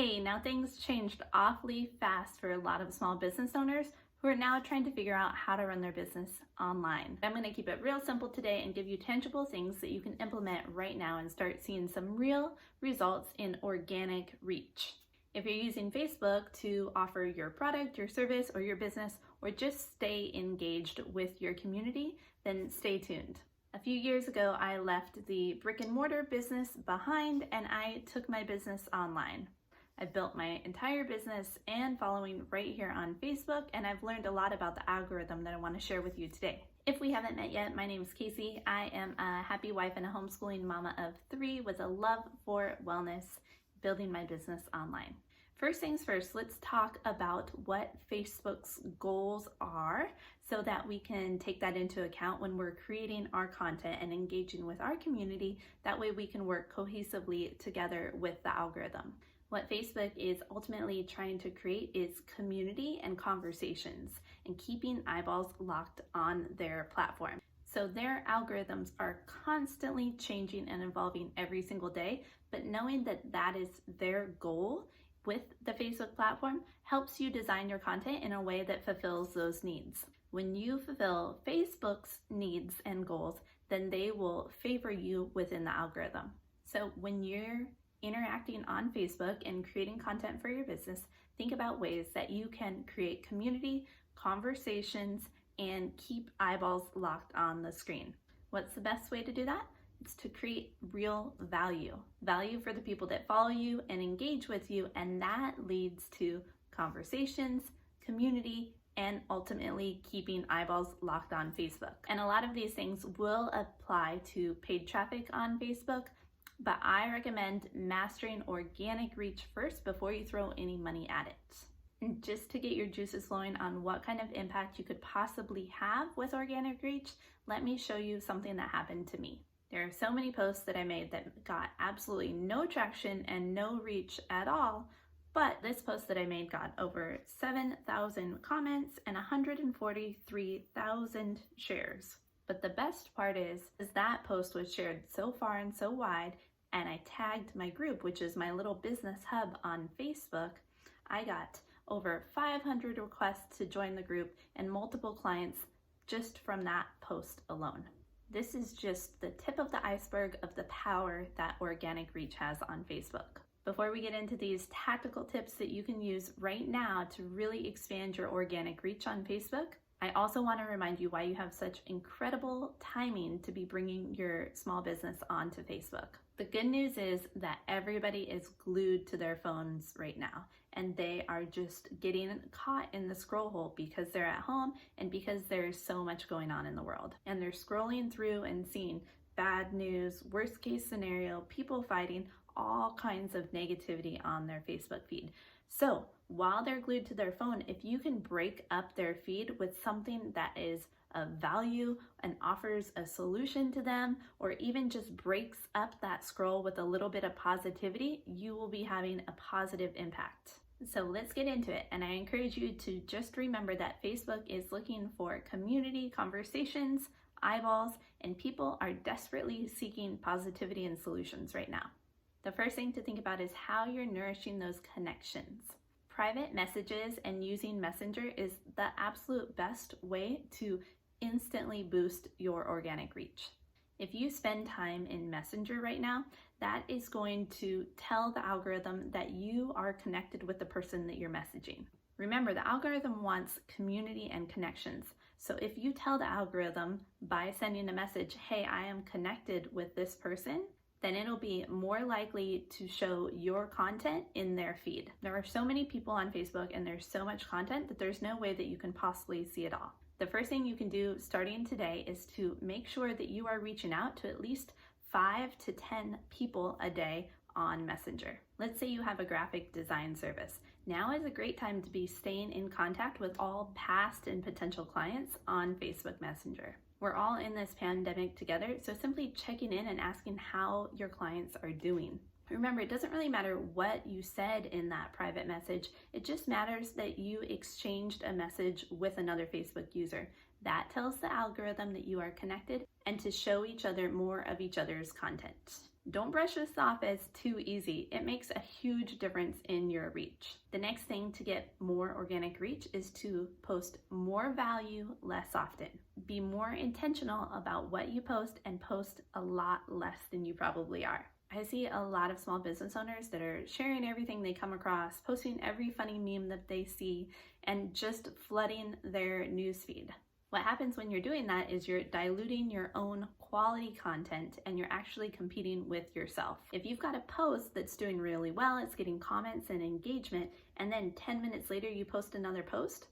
Hey, now things changed awfully fast for a lot of small business owners who are now trying to figure out how to run their business online. I'm going to keep it real simple today and give you tangible things that you can implement right now and start seeing some real results in organic reach. If you're using Facebook to offer your product, your service, or your business, or just stay engaged with your community, then stay tuned. A few years ago, I left the brick and mortar business behind and I took my business online. I've built my entire business and following right here on Facebook, and I've learned a lot about the algorithm that I want to share with you today. If we haven't met yet, my name is Casey. I am a happy wife and a homeschooling mama of 3 with a love for wellness, building my business online. First things first, let's talk about what Facebook's goals are so that we can take that into account when we're creating our content and engaging with our community. That way we can work cohesively together with the algorithm. What Facebook is ultimately trying to create is community and conversations and keeping eyeballs locked on their platform. So their algorithms are constantly changing and evolving every single day, but knowing that that is their goal with the Facebook platform helps you design your content in a way that fulfills those needs. When you fulfill Facebook's needs and goals, then they will favor you within the algorithm. So when you're interacting on Facebook and creating content for your business, think about ways that you can create community, conversations, and keep eyeballs locked on the screen. What's the best way to do that? It's to create real value for the people that follow you and engage with you, and that leads to conversations, community, and ultimately keeping eyeballs locked on Facebook. And a lot of these things will apply to paid traffic on Facebook, but I recommend mastering organic reach first before you throw any money at it. And just to get your juices flowing on what kind of impact you could possibly have with organic reach, let me show you something that happened to me. There are so many posts that I made that got absolutely no traction and no reach at all, but this post that I made got over 7,000 comments and 143,000 shares. But the best part is that post was shared so far and so wide, and I tagged my group, which is my little business hub on Facebook. I got over 500 requests to join the group and multiple clients just from that post alone. This is just the tip of the iceberg of the power that organic reach has on Facebook. Before we get into these tactical tips that you can use right now to really expand your organic reach on Facebook, I also want to remind you why you have such incredible timing to be bringing your small business onto Facebook. The good news is that everybody is glued to their phones right now, and they are just getting caught in the scroll hole because they're at home and because there's so much going on in the world. And they're scrolling through and seeing bad news, worst case scenario, people fighting, all kinds of negativity on their Facebook feed. So while they're glued to their phone, if you can break up their feed with something that is of value and offers a solution to them, or even just breaks up that scroll with a little bit of positivity, you will be having a positive impact. So let's get into it. And I encourage you to just remember that Facebook is looking for community, conversations, eyeballs, and people are desperately seeking positivity and solutions right now. The first thing to think about is how you're nourishing those connections. Private messages and using Messenger is the absolute best way to instantly boost your organic reach. If you spend time in Messenger right now, that is going to tell the algorithm that you are connected with the person that you're messaging. Remember, the algorithm wants community and connections. So if you tell the algorithm by sending a message, hey, I am connected with this person, then it'll be more likely to show your content in their feed. There are so many people on Facebook and there's so much content that there's no way that you can possibly see it all. The first thing you can do starting today is to make sure that you are reaching out to at least 5 to 10 people a day on Messenger. Let's say you have a graphic design service. Now is a great time to be staying in contact with all past and potential clients on Facebook Messenger. We're all in this pandemic together, so simply checking in and asking how your clients are doing. Remember, it doesn't really matter what you said in that private message. It just matters that you exchanged a message with another Facebook user. That tells the algorithm that you are connected and to show each other more of each other's content. Don't brush this off as too easy. It makes a huge difference in your reach. The next thing to get more organic reach is to post more value less often. Be more intentional about what you post and post a lot less than you probably are. I see a lot of small business owners that are sharing everything they come across, posting every funny meme that they see, and just flooding their newsfeed. What happens when you're doing that is you're diluting your own quality content and you're actually competing with yourself. If you've got a post that's doing really well, it's getting comments and engagement, and then 10 minutes later you post another post,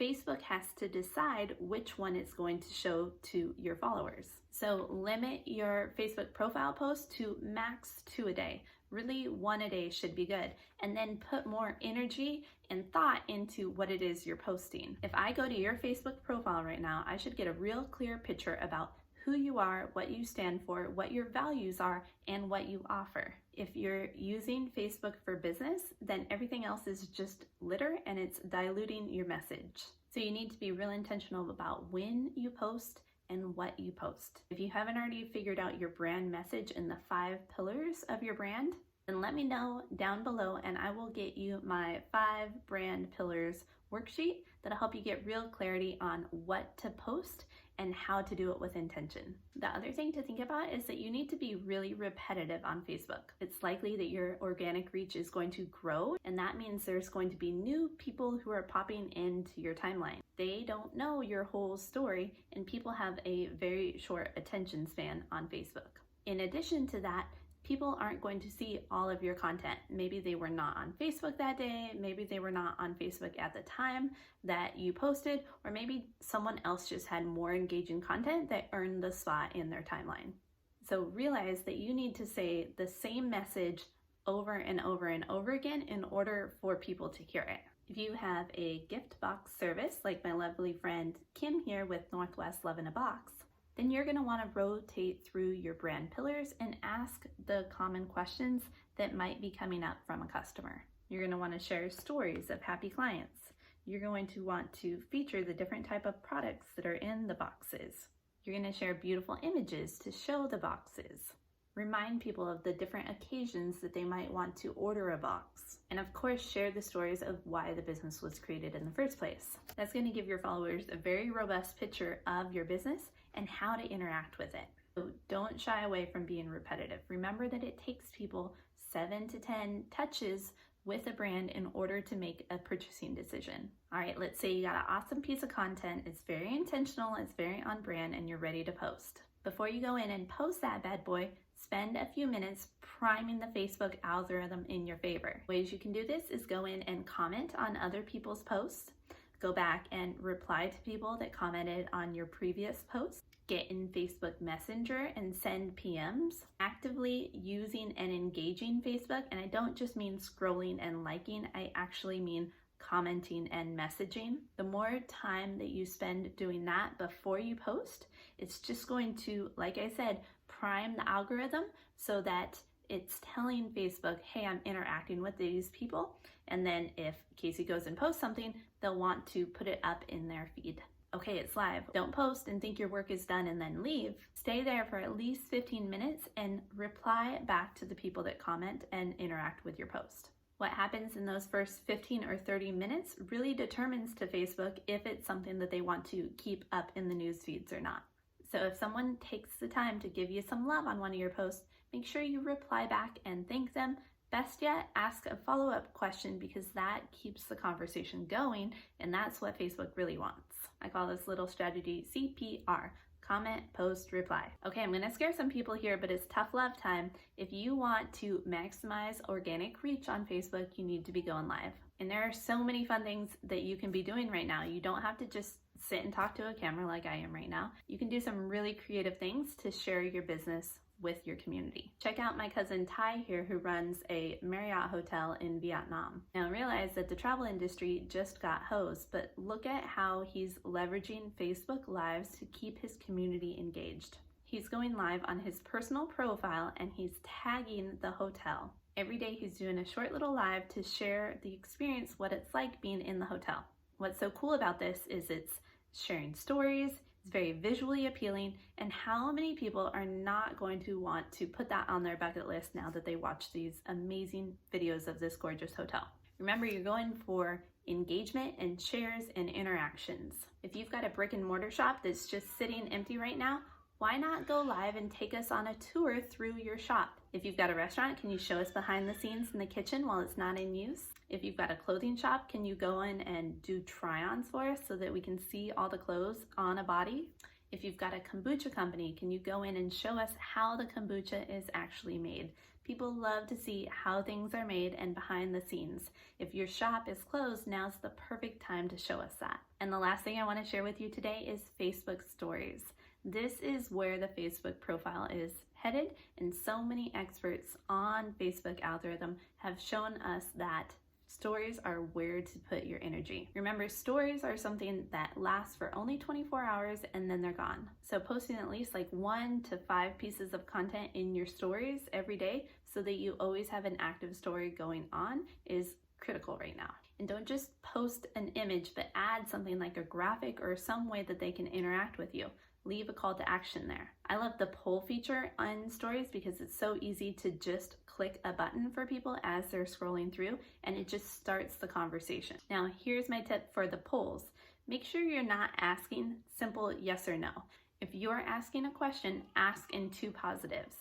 Facebook has to decide which one it's going to show to your followers. So limit your Facebook profile posts to max 2 a day. Really, 1 a day should be good. And then put more energy and thought into what it is you're posting. If I go to your Facebook profile right now, I should get a real clear picture about who you are, what you stand for, what your values are, and what you offer. If you're using Facebook for business, then everything else is just litter and it's diluting your message. So you need to be real intentional about when you post and what you post. If you haven't already figured out your brand message and the 5 pillars of your brand, then let me know down below and I will get you my 5 brand pillars worksheet that'll help you get real clarity on what to post and how to do it with intention. The other thing to think about is that you need to be really repetitive on Facebook. It's likely that your organic reach is going to grow, and that means there's going to be new people who are popping into your timeline. They don't know your whole story, and people have a very short attention span on Facebook. In addition to that, people aren't going to see all of your content. Maybe they were not on Facebook that day, maybe they were not on Facebook at the time that you posted, or maybe someone else just had more engaging content that earned the spot in their timeline. So realize that you need to say the same message over and over and over again in order for people to hear it. If you have a gift box service, like my lovely friend Kim here with Northwest Love in a Box, then you're going to want to rotate through your brand pillars and ask the common questions that might be coming up from a customer. You're going to want to share stories of happy clients. You're going to want to feature the different type of products that are in the boxes. You're going to share beautiful images to show the boxes. Remind people of the different occasions that they might want to order a box. And of course, share the stories of why the business was created in the first place. That's going to give your followers a very robust picture of your business and how to interact with it. So don't shy away from being repetitive. Remember that it takes people 7 to 10 touches with a brand in order to make a purchasing decision. All right, let's say you got an awesome piece of content. It's very intentional, it's very on brand, and you're ready to post. Before you go in and post that bad boy, spend a few minutes priming the Facebook algorithm in your favor. Ways you can do this is go in and comment on other people's posts. Go back and reply to people that commented on your previous post. Get in Facebook Messenger and send PMs. Actively using and engaging Facebook, and I don't just mean scrolling and liking, I actually mean commenting and messaging. The more time that you spend doing that before you post, it's just going to, like I said, prime the algorithm so that it's telling Facebook, hey, I'm interacting with these people. And then if Casey goes and posts something, they'll want to put it up in their feed. Okay, it's live. Don't post and think your work is done and then leave. Stay there for at least 15 minutes and reply back to the people that comment and interact with your post. What happens in those first 15 or 30 minutes really determines to Facebook if it's something that they want to keep up in the news feeds or not. So if someone takes the time to give you some love on one of your posts, make sure you reply back and thank them. Best yet, ask a follow-up question because that keeps the conversation going, and that's what Facebook really wants. I call this little strategy CPR. Comment, post, reply. Okay, I'm gonna scare some people here, but it's tough love time. If you want to maximize organic reach on Facebook, you need to be going live. And there are so many fun things that you can be doing right now. You don't have to just sit and talk to a camera like I am right now. You can do some really creative things to share your business with your community. Check out my cousin Ty here, who runs a Marriott hotel in Vietnam. Now realize that the travel industry just got hosed, but look at how he's leveraging Facebook Lives to keep his community engaged. He's going live on his personal profile and he's tagging the hotel. Every day he's doing a short little live to share the experience, what it's like being in the hotel. What's so cool about this is it's sharing stories, It's very visually appealing, and how many people are not going to want to put that on their bucket list now that they watch these amazing videos of this gorgeous hotel? Remember, you're going for engagement and shares and interactions. If you've got a brick and mortar shop that's just sitting empty right now, why not go live and take us on a tour through your shop? If you've got a restaurant, can you show us behind the scenes in the kitchen while it's not in use? If you've got a clothing shop, can you go in and do try-ons for us so that we can see all the clothes on a body? If you've got a kombucha company, can you go in and show us how the kombucha is actually made? People love to see how things are made and behind the scenes. If your shop is closed, now's the perfect time to show us that. And the last thing I want to share with you today is Facebook stories. This is where the Facebook profile is headed, and so many experts on Facebook algorithm have shown us that stories are where to put your energy. Remember, stories are something that lasts for only 24 hours and then they're gone. So posting at least like 1 to 5 pieces of content in your stories every day so that you always have an active story going on is critical right now. And don't just post an image, but add something like a graphic or some way that they can interact with you. Leave a call to action there. I love the poll feature on stories because it's so easy to just click a button for people as they're scrolling through, and it just starts the conversation. Now, here's my tip for the polls. Make sure you're not asking simple yes or no. If you're asking a question, ask in 2 positives.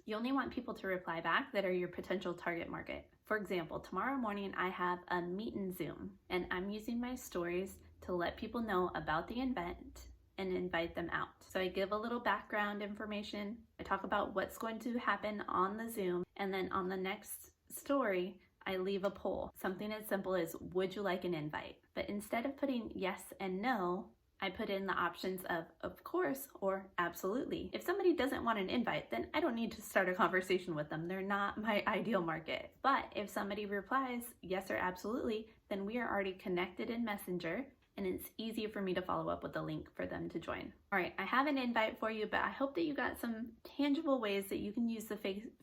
You only want people to reply back that are your potential target market. For example, tomorrow morning I have a meet and Zoom, and I'm using my stories to let people know about the event and invite them out. So I give a little background information, I talk about what's going to happen on the Zoom, and then on the next story, I leave a poll. Something as simple as, would you like an invite? But instead of putting yes and no, I put in the options of course, or absolutely. If somebody doesn't want an invite, then I don't need to start a conversation with them. They're not my ideal market. But if somebody replies yes or absolutely, then we are already connected in Messenger, and it's easy for me to follow up with a link for them to join. All right, I have an invite for you, but I hope that you got some tangible ways that you can use the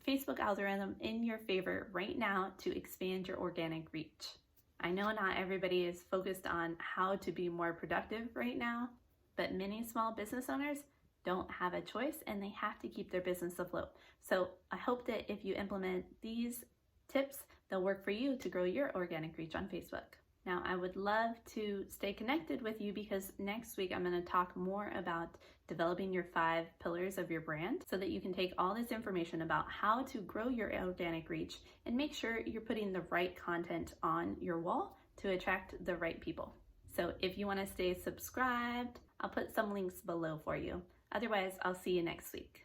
Facebook algorithm in your favor right now to expand your organic reach. I know not everybody is focused on how to be more productive right now, but many small business owners don't have a choice and they have to keep their business afloat. So I hope that if you implement these tips, they'll work for you to grow your organic reach on Facebook. Now, I would love to stay connected with you because next week I'm going to talk more about developing your 5 pillars of your brand so that you can take all this information about how to grow your organic reach and make sure you're putting the right content on your wall to attract the right people. So if you want to stay subscribed, I'll put some links below for you. Otherwise, I'll see you next week.